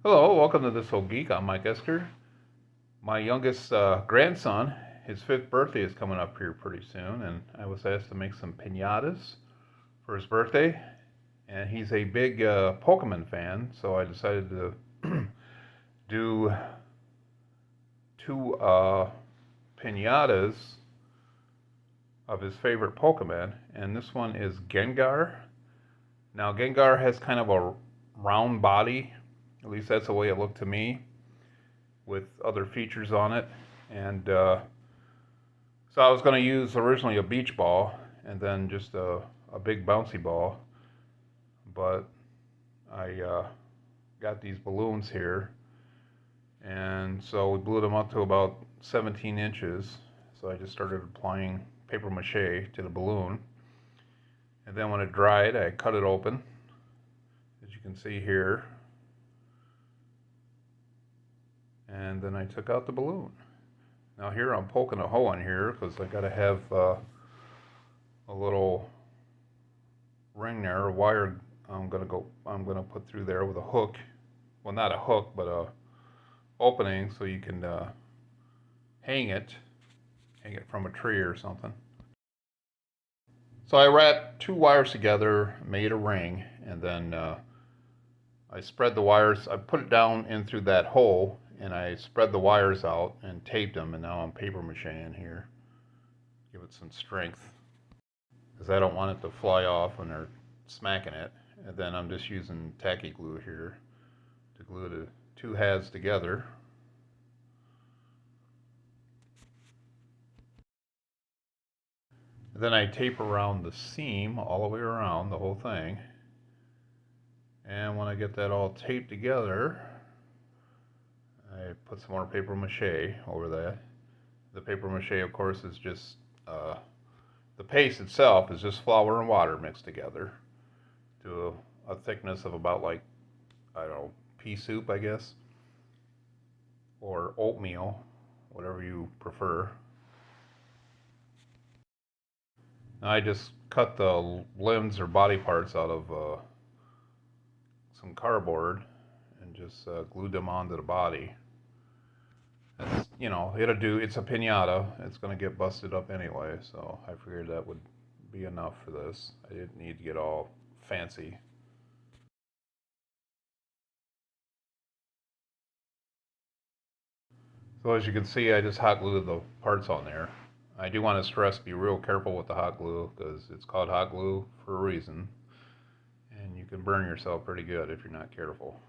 Hello, welcome to This Old Geek. I'm Mike Esker. My youngest grandson, his 5th birthday is coming up here pretty soon, and I was asked to make some pinatas for his birthday. And he's a big Pokemon fan, so I decided to do two pinatas of his favorite Pokemon, and this one is Gengar. Now, Gengar has kind of a round body, at least that's the way it looked to me, with other features on it. And so I was going to use originally a beach ball and then just a big bouncy ball. But I got these balloons here. And so we blew them up to about 17 inches. So I just started applying paper mache to the balloon. And then when it dried, I cut it open, as you can see here. And then I took out the balloon. Now here I'm poking a hole in here because I gotta have a little ring there, a wire I'm gonna put through there with a hook. Well, not a hook, but a opening so you can hang it from a tree or something. So I wrapped 2 wires together, made a ring, and then I spread the wires. I put it down in through that hole, and I spread the wires out and taped them, and now I'm paper macheing here. Give it some strength, because I don't want it to fly off when they're smacking it. And then I'm just using tacky glue here to glue the 2 halves together. And then I tape around the seam all the way around the whole thing. And when I get that all taped together, I put some more paper mache over that. The paper mache, of course, is just the paste itself is just flour and water mixed together to a thickness of about, like, I don't know, pea soup, I guess, or oatmeal, whatever you prefer. Now I just cut the limbs or body parts out of some cardboard and just glued them onto the body. It's, it'll do. It's a piñata. It's going to get busted up anyway, so I figured that would be enough for this. I didn't need to get all fancy. So as you can see, I just hot glued the parts on there. I do want to stress, be real careful with the hot glue, because it's called hot glue for a reason, and you can burn yourself pretty good if you're not careful.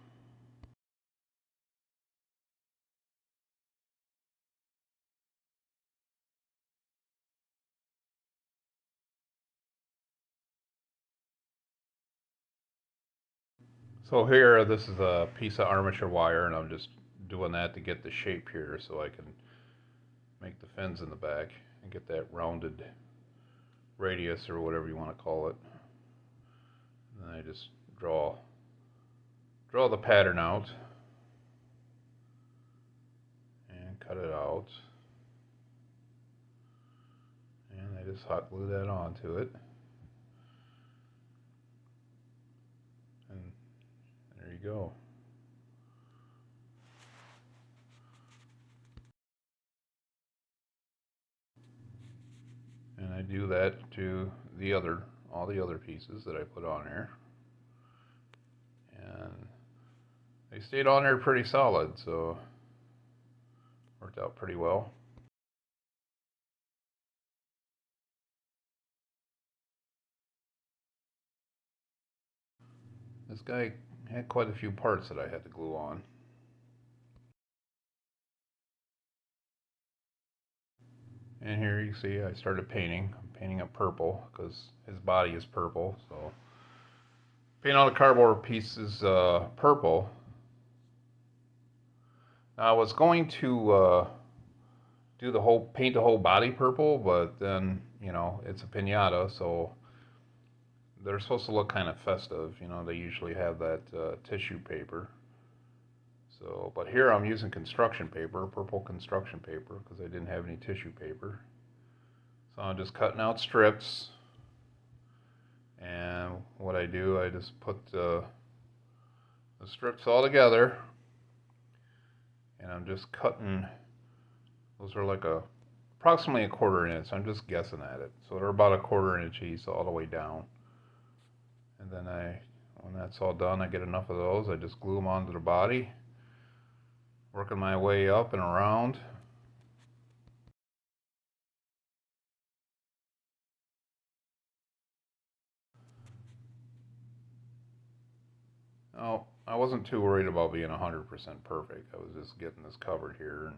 So here, this is a piece of armature wire, and I'm just doing that to get the shape here so I can make the fins in the back and get that rounded radius or whatever you want to call it. And then I just draw the pattern out and cut it out. And I just hot glue that onto it. And there you go. And I do that to all the other pieces that I put on there. And they stayed on there pretty solid, so worked out pretty well. This guy had quite a few parts that I had to glue on. And here you see I started painting. I'm painting it purple because his body is purple. So paint all the cardboard pieces purple. Now I was going to paint the whole body purple, but then it's a piñata, so they're supposed to look kind of festive. They usually have that tissue paper. So, but here I'm using construction paper, purple construction paper, because I didn't have any tissue paper. So I'm just cutting out strips. And what I do, I just put the strips all together and I'm just cutting. Those are like approximately a quarter inch. I'm just guessing at it. So they're about a quarter inch each all the way down. And then when that's all done, I get enough of those. I just glue them onto the body, working my way up and around. Oh, I wasn't too worried about being 100% perfect. I was just getting this covered here and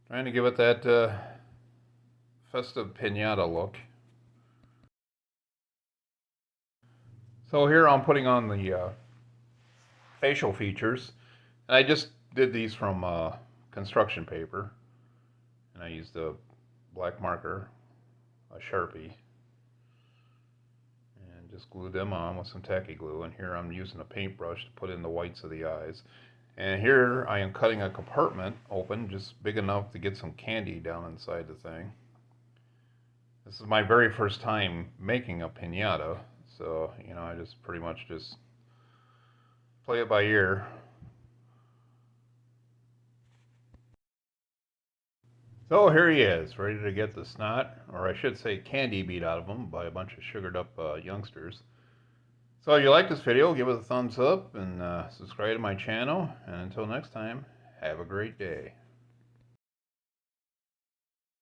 trying to give it that festive piñata look. So here I'm putting on the facial features. And I just did these from construction paper. And I used a black marker, a Sharpie, and just glued them on with some tacky glue. And here I'm using a paintbrush to put in the whites of the eyes. And here I am cutting a compartment open, just big enough to get some candy down inside the thing. This is my very first time making a piñata, so, I just pretty much just play it by ear. So here he is, ready to get the snot, or I should say candy, beat out of him by a bunch of sugared up youngsters. So if you like this video, give it a thumbs up and subscribe to my channel. And until next time, have a great day.